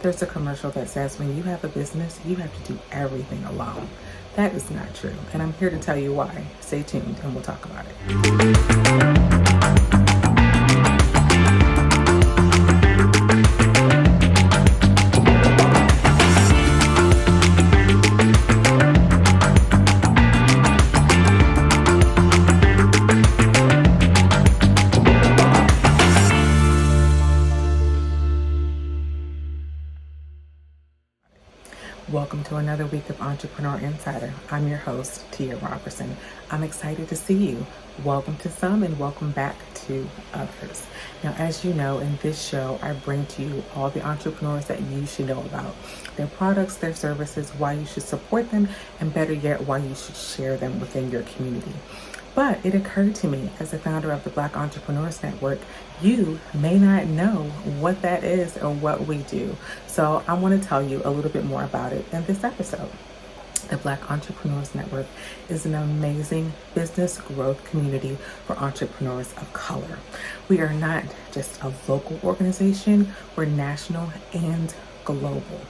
There's a commercial that says when you have a business, you have to do everything alone. That is not true, and I'm here to tell you why. Stay tuned and we'll talk about it. Welcome to another week of Entrepreneur Insider. I'm your host, Tia Robertson. I'm excited to see you. Welcome to some and welcome back to others. Now, as you know, in this show, I bring to you all the entrepreneurs that you should know about, their products, their services, why you should support them, and better yet, why you should share them within your community. But it occurred to me as the founder of the Black Entrepreneurs Network, you may not know what that is or what we do. So I want to tell you a little bit more about it in this episode. The Black Entrepreneurs Network is an amazing business growth community for entrepreneurs of color. We are not just a local organization, we're national and global.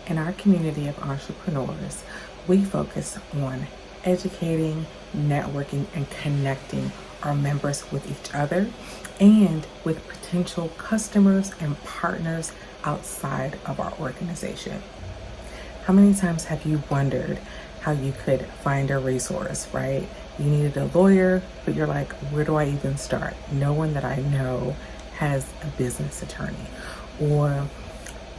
In our community of entrepreneurs, we focus on educating, networking, and connecting our members with each other and with potential customers and partners outside of our organization. How many times have you wondered how you could find a resource, right? You needed a lawyer, but you're like, where do I even start? No one that I know has a business attorney. Or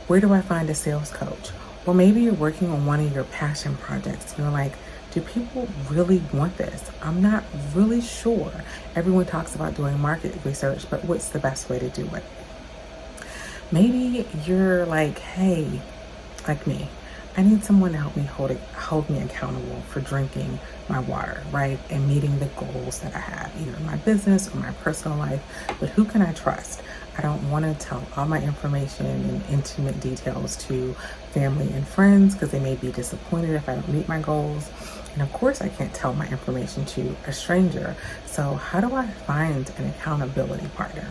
where do I find a sales coach? Or maybe you're working on one of your passion projects. You're like, do people really want this? I'm not really sure. Everyone talks about doing market research, but what's the best way to do it? Maybe you're like, hey, like me, I need someone to help me hold me accountable for drinking my water, right? And meeting the goals that I have, either in my business or my personal life. But who can I trust? I don't want to tell all my information and intimate details to family and friends because they may be disappointed if I don't meet my goals. And of course, I can't tell my information to a stranger. So how do I find an accountability partner?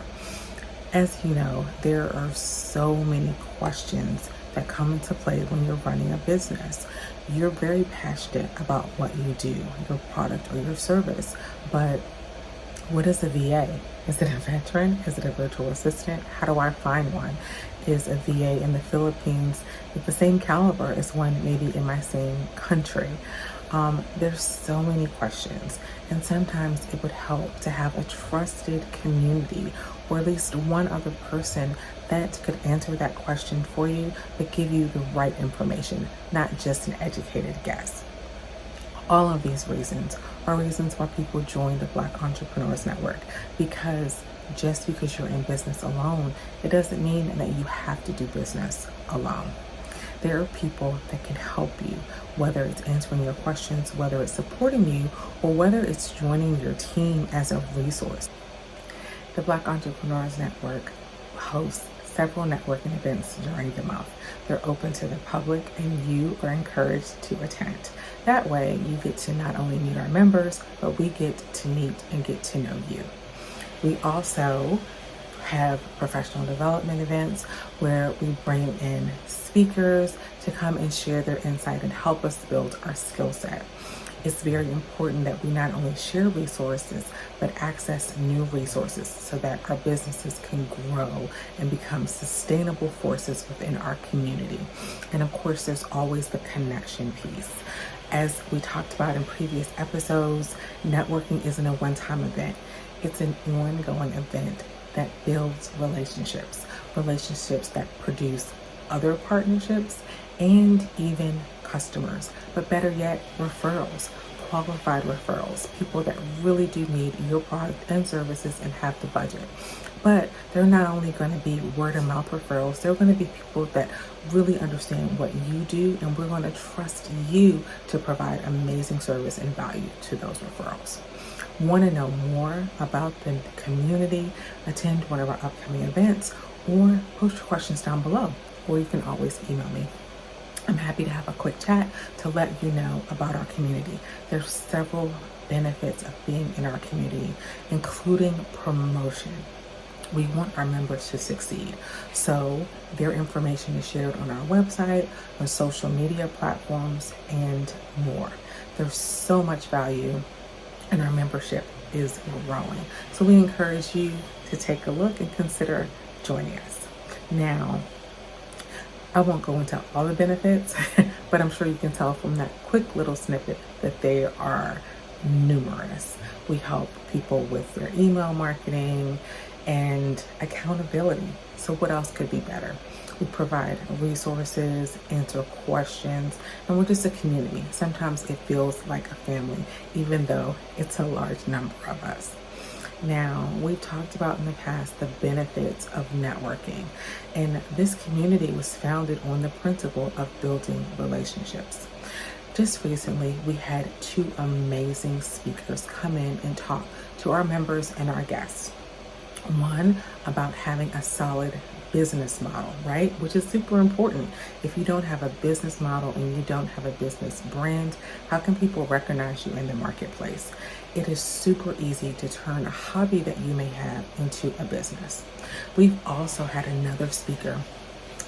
As you know, there are so many questions that come into play when you're running a business. You're very passionate about what you do, your product or your service, but what is a VA? Is it a veteran? Is it a virtual assistant? How do I find one? Is a VA in the Philippines with the same caliber as one maybe in my same country? There's so many questions, and sometimes it would help to have a trusted community or at least one other person that could answer that question for you, but give you the right information, not just an educated guess. All of these reasons are reasons why people join the Black Entrepreneurs Network, because just because you're in business alone, it doesn't mean that you have to do business alone. There are people that can help you, whether it's answering your questions, whether it's supporting you, or whether it's joining your team as a resource. The Black Entrepreneurs Network hosts several networking events during the month. They're open to the public and you are encouraged to attend. That way you get to not only meet our members, but we get to meet and get to know you. We also have professional development events where we bring in speakers to come and share their insight and help us build our skill set. It's very important that we not only share resources, but access new resources so that our businesses can grow and become sustainable forces within our community. And of course, there's always the connection piece. As we talked about in previous episodes, networking isn't a one-time event. It's an ongoing event that builds relationships that produce other partnerships and even customers, but better yet, referrals, qualified referrals, people that really do need your product and services and have the budget. But they're not only going to be word of mouth referrals, they're going to be people that really understand what you do, and we're going to trust you to provide amazing service and value to those referrals. Want to know more about the community? Attend one of our upcoming events or post your questions down below, or you can always email me. I'm happy to have a quick chat to let you know about our community. There's several benefits of being in our community, including promotion. We want our members to succeed. So their information is shared on our website, on social media platforms, and more. There's so much value, and our membership is growing. So we encourage you to take a look and consider joining us. Now, I won't go into all the benefits, but I'm sure you can tell from that quick little snippet that they are numerous. We help people with their email marketing and accountability. So, what else could be better? We provide resources, answer questions, and we're just a community. Sometimes it feels like a family, even though it's a large number of us. Now, we've talked about in the past the benefits of networking, and this community was founded on the principle of building relationships. Just recently, we had two amazing speakers come in and talk to our members and our guests. One, about having a solid business model, right? Which is super important. If you don't have a business model and you don't have a business brand, how can people recognize you in the marketplace? It is super easy to turn a hobby that you may have into a business. We've also had another speaker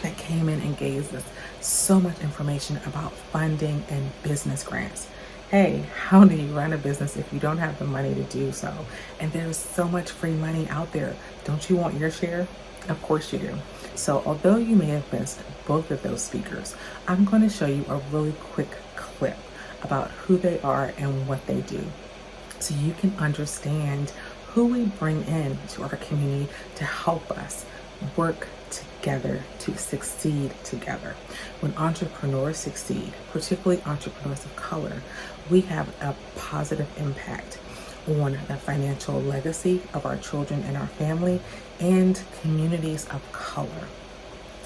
that came in and gave us so much information about funding and business grants. Hey, how do you run a business if you don't have the money to do so? And there's so much free money out there. Don't you want your share? Of course you do. So although you may have missed both of those speakers, I'm going to show you a really quick clip about who they are and what they do, so you can understand who we bring in to our community to help us work together to succeed together. When entrepreneurs succeed, particularly entrepreneurs of color, we have a positive impact on the financial legacy of our children and our family and communities of color.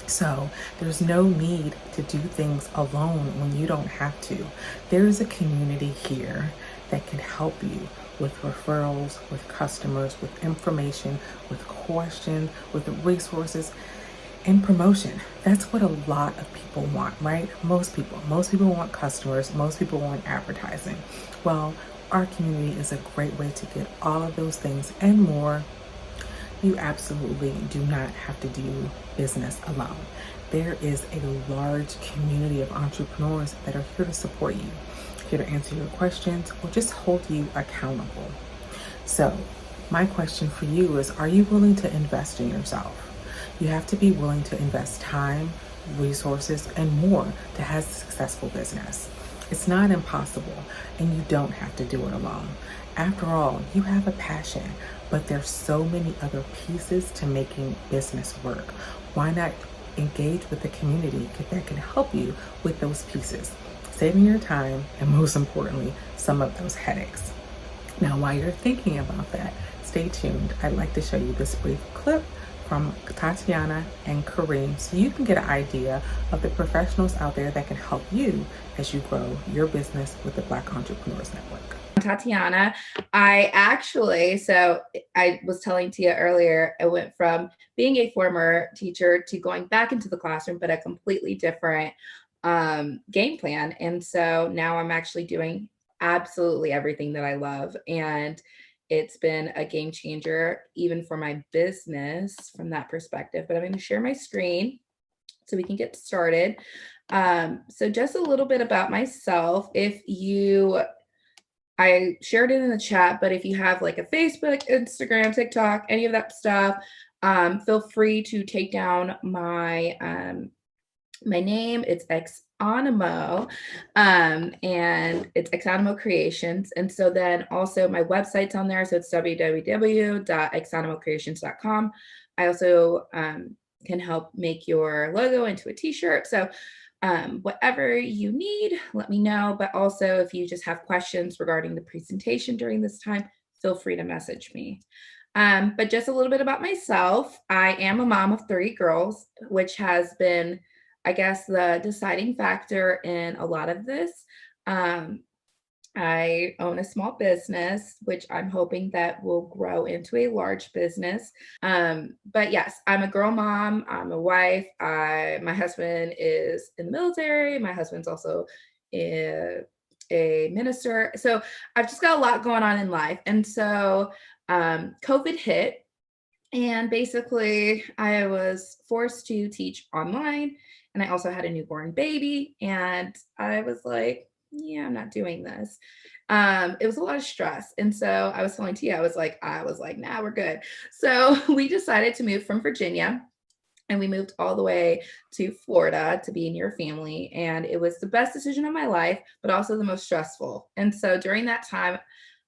So there's no need to do things alone when you don't have to. There's a community here that can help you with referrals, with customers, with information, with questions, with resources and promotion. That's what a lot of people want, right? Most people want customers, most people want advertising. Well, our community is a great way to get all of those things and more. You absolutely do not have to do business alone. There is a large community of entrepreneurs that are here to support you, here to answer your questions, or just hold you accountable. So, my question for you is, are you willing to invest in yourself? You have to be willing to invest time, resources, and more to have a successful business. It's not impossible, and you don't have to do it alone. After all, you have a passion, but there's so many other pieces to making business work. Why not engage with the community that can help you with those pieces, saving your time and, most importantly, some of those headaches. Now, while you're thinking about that, stay tuned. I'd like to show you this brief clip from Tatiana and Kareem so you can get an idea of the professionals out there that can help you as you grow your business with the Black Entrepreneurs Network. Tatiana. So I was telling Tia earlier, I went from being a former teacher to going back into the classroom, but a completely different game plan. And so now I'm actually doing absolutely everything that I love. And it's been a game changer, even for my business from that perspective. But I'm going to share my screen so we can get started. So just a little bit about myself. I shared it in the chat, but if you have like a Facebook, Instagram, TikTok, any of that stuff, feel free to take down my my name. It's Exonimo, and it's Exonimo Creations. And so then also my website's on there. So it's www.exonimocreations.com. I also can help make your logo into a t-shirt. So whatever you need, let me know. But also, if you just have questions regarding the presentation during this time, feel free to message me. But just a little bit about myself. I am a mom of 3 girls, which has been, I guess, the deciding factor in a lot of this. I own a small business, which I'm hoping that will grow into a large business. But yes, I'm a girl mom. I'm a wife. My husband is in the military. My husband's also a minister. So I've just got a lot going on in life. And so COVID hit. And basically, I was forced to teach online, and I also had a newborn baby. And I was like, yeah, I'm not doing this. It was a lot of stress. And so I was telling Tia, I was like, nah, we're good. So we decided to move from Virginia and we moved all the way to Florida to be near family. And it was the best decision of my life, but also the most stressful. And so during that time,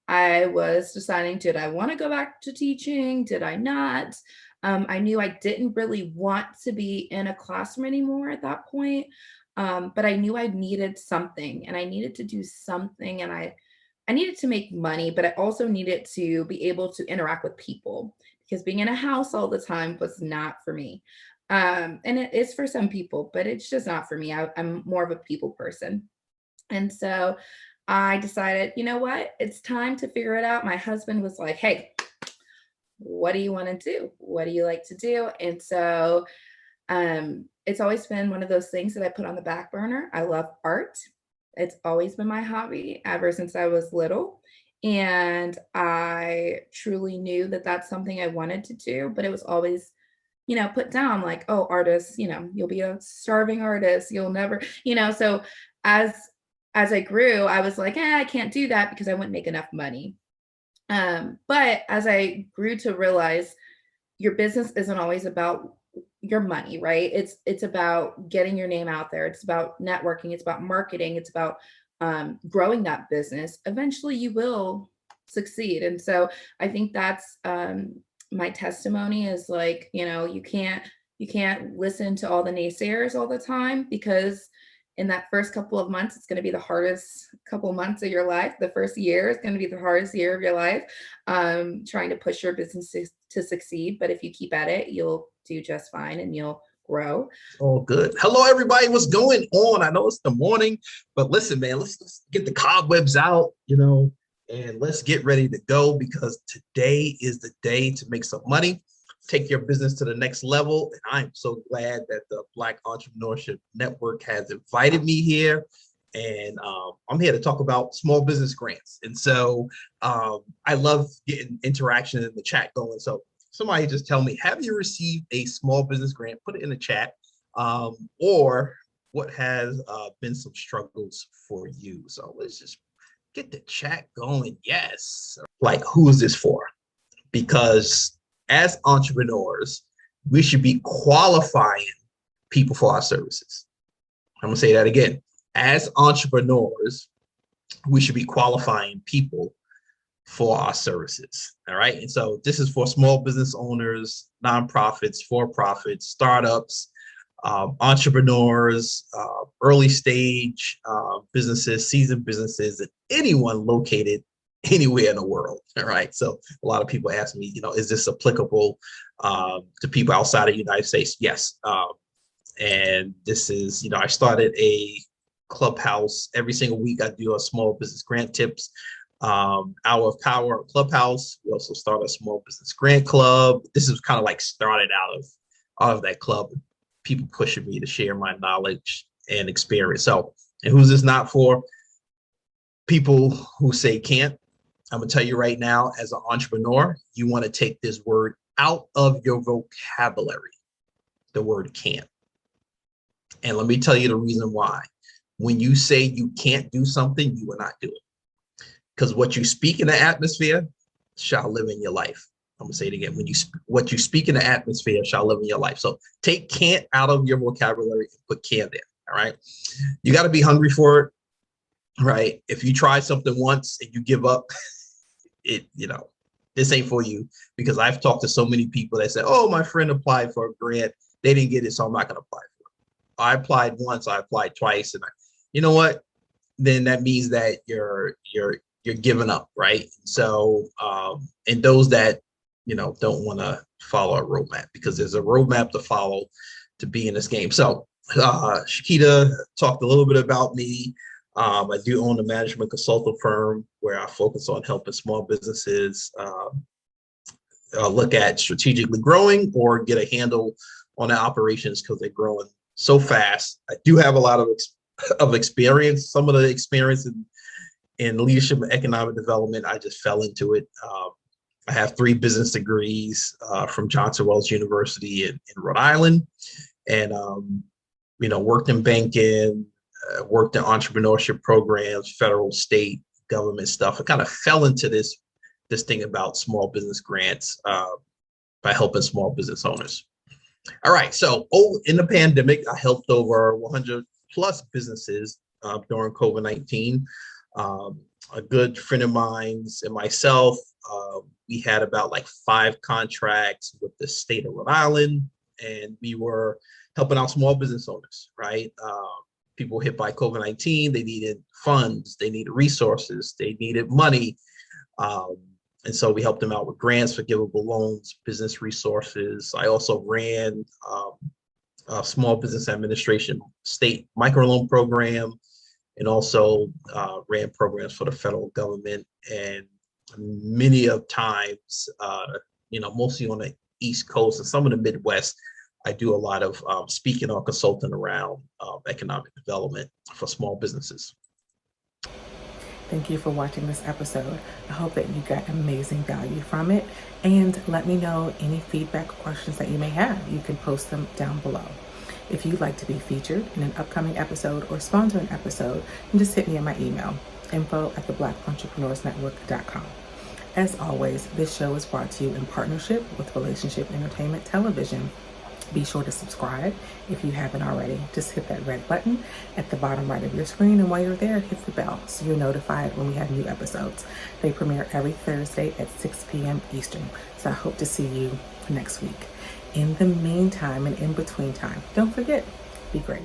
I was deciding, did I want to go back to teaching? Did I not? I knew I didn't really want to be in a classroom anymore at that point. But I knew I needed something and I needed to do something, and I needed to make money, but I also needed to be able to interact with people because being in a house all the time was not for me. And it is for some people, but it's just not for me. I'm more of a people person. And so I decided, you know what? It's time to figure it out. My husband was like, hey, what do you want to do? What do you like to do? And so it's always been one of those things that I put on the back burner. I love art. It's always been my hobby ever since I was little. And I truly knew that that's something I wanted to do, but it was always, put down like, oh, artists, you'll be a starving artist. You'll never, so as as I grew, I was like, I can't do that because I wouldn't make enough money. But as I grew to realize your business isn't always about your money, right? It's about getting your name out there. It's about networking. It's about marketing. It's about growing that business. Eventually, you will succeed. And so I think that's my testimony is like, you can't listen to all the naysayers all the time, because in that first couple of months, it's going to be the hardest couple of months of your life. The first year is going to be the hardest year of your life, trying to push your business to succeed. But if you keep at it, you'll do just fine and you'll grow. All good. Hello, everybody. What's going on? I know it's the morning, but listen, man, let's get the cobwebs out, and let's get ready to go, because today is the day to make some money, take your business to the next level. And I'm so glad that the Black Entrepreneurship Network has invited me here. And I'm here to talk about small business grants. And so I love getting interaction in the chat going. So somebody just tell me, have you received a small business grant? Put it in the chat. Or what has been some struggles for you? So let's just get the chat going. Yes. Like, who is this for? Because as entrepreneurs, we should be qualifying people for our services. I'm going to say that again. As entrepreneurs, we should be qualifying people for our services. All right. And so this is for small business owners, nonprofits, for-profits, startups, entrepreneurs, early stage businesses, seasoned businesses, and anyone located anywhere in the world. All right. So a lot of people ask me, is this applicable to people outside of the United States? Yes. And this is, I started a Clubhouse. Every single week I do a small business grant tips hour of power Clubhouse. We also start a small business grant club. This is kind of like started out of that club, people pushing me to share my knowledge and experience. So, and who's this not for? People who say can't. I'm gonna tell you right now, as an entrepreneur, you want to take this word out of your vocabulary, the word can't. And let me tell you the reason why. When you say you can't do something, you will not do it. Because what you speak in the atmosphere shall live in your life. I'm gonna say it again. What you speak in the atmosphere shall live in your life. So take can't out of your vocabulary and put can there. All right. You got to be hungry for it. Right. If you try something once and you give up, this ain't for you. Because I've talked to so many people that said, oh, my friend applied for a grant. They didn't get it, so I'm not gonna apply for it. I applied once, I applied twice, and you know what? Then that means that you're giving up, right? So, and those that, don't want to follow a roadmap, because there's a roadmap to follow to be in this game. So, Shakita talked a little bit about me. I do own a management consulting firm where I focus on helping small businesses look at strategically growing or get a handle on their operations, because they're growing so fast. I do have a lot of experience. Some of the experience in leadership and economic development, I just fell into it. I have 3 business degrees from Johnson Wales University in Rhode Island, and worked in banking, worked in entrepreneurship programs, federal, state, government stuff. I kind of fell into this thing about small business grants by helping small business owners. All right, so in the pandemic, I helped over 100 plus businesses during COVID-19. A good friend of mine's and myself, we had about like 5 contracts with the state of Rhode Island, and we were helping out small business owners, right? People hit by COVID-19, they needed funds, they needed resources, they needed money. And so we helped them out with grants, forgivable loans, business resources. I also ran a small business administration state microloan program, and also ran programs for the federal government. And many of times, mostly on the East Coast and some of the Midwest, I do a lot of speaking or consulting around economic development for small businesses. Thank you for watching this episode. I hope that you got amazing value from it. And let me know any feedback or questions that you may have. You can post them down below. If you'd like to be featured in an upcoming episode or sponsor an episode, then just hit me at my email, info@theblackentrepreneursnetwork.com. As always, this show is brought to you in partnership with Relationship Entertainment Television. Be sure to subscribe if you haven't already. Just hit that red button at the bottom right of your screen, and while you're there, hit the bell so you're notified when we have new episodes. They premiere every Thursday at 6 p.m. Eastern, so I hope to see you next week. In the meantime and in between time, don't forget, be great.